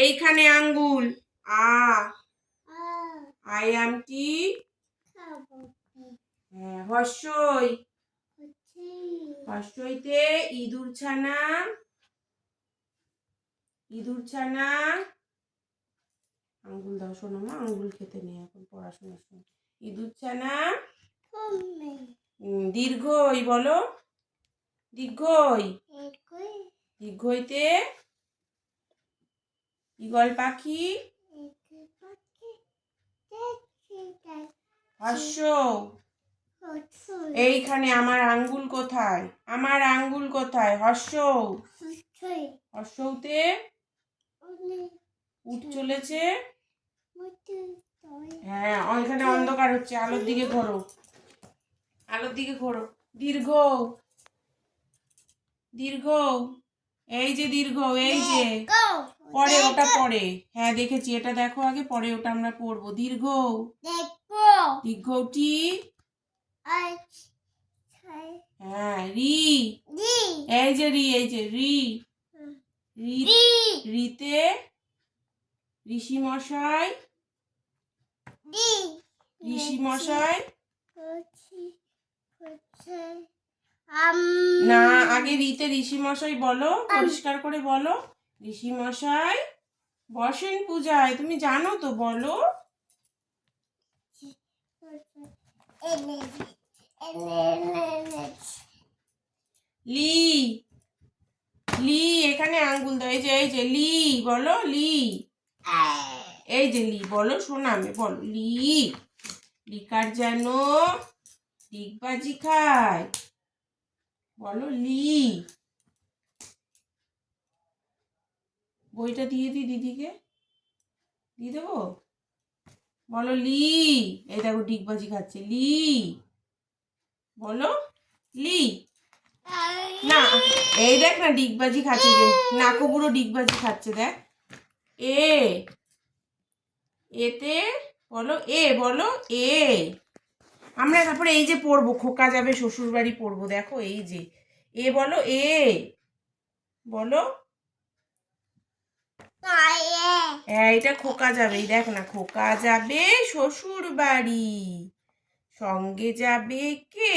এইখানে আঙ্গুল আ আই আমটি হর্ষই হর্ষইতে ইঁদুর ছানা আঙ্গুল দাও শোনো মা, আঙ্গুল খেতে নেই এখন পড়াশোনার সময়। ইঁদুর ছানা দীর্ঘই বলো, দীর্ঘইতে ঈগল পাখি হর্ষ। এইখানে আমার আঙ্গুল কোথায়, হর্ষতে উঠ চলেছে। হ্যাঁ ওইখানে অন্ধকার হচ্ছে, আলোর দিকে ঘোরো দীর্ঘ এই যে দীর্ঘ, এই যে পরে ওটা পরে, হ্যাঁ দেখেছি, এটা দেখো আগে, পরে ওটা আমরা পড়বো। দীর্ঘটি হ্যাঁ রি, এই যে রি রিতে ঋষি মশাই না, আগে রিতে ঋষি মশাই বলো, পরিষ্কার করে বলো। ঋষি মশাই বসেন পূজায়, তুমি জানো তো, বলো। লি এখানে আঙ্গুল দাও, এই যে লি বলো, এই যে লি বলো, শোনামে বলো, লিকার যেন ডিগবাজি খায়, বলো লি। বইটা দিয়ে দিই দিদিকে, দিয়ে দেবো, বলো লি। এই দেখো ডিগবাজি খাচ্ছে, বলো লি। না এই দেখ না ডিগবাজি খাচ্ছে, যে নাকুবুড়ো ডিগবাজি খাচ্ছে, দেখ। এতে বলো, বলো আমরা তারপরে এই যে পড়বো, খোকা যাবে শ্বশুর বাড়ি পড়বো, দেখো এই যে বলো, বলো। এটা খোকা যাবে, এই দেখ না, খোকা যাবে শ্বশুর বাড়ি, সঙ্গে যাবে কে,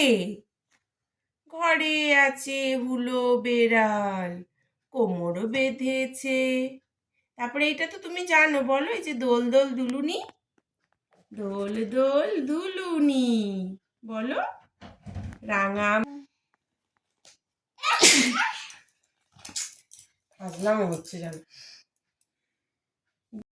ঘরে আছে হুলো বেড়াল, কোমর বেঁধেছে। তারপরে এটা তো তুমি জানো, বলো, এই যে দোল দোল দুলুনি, বলো। রাঙা ফাজলামো হচ্ছে জানো।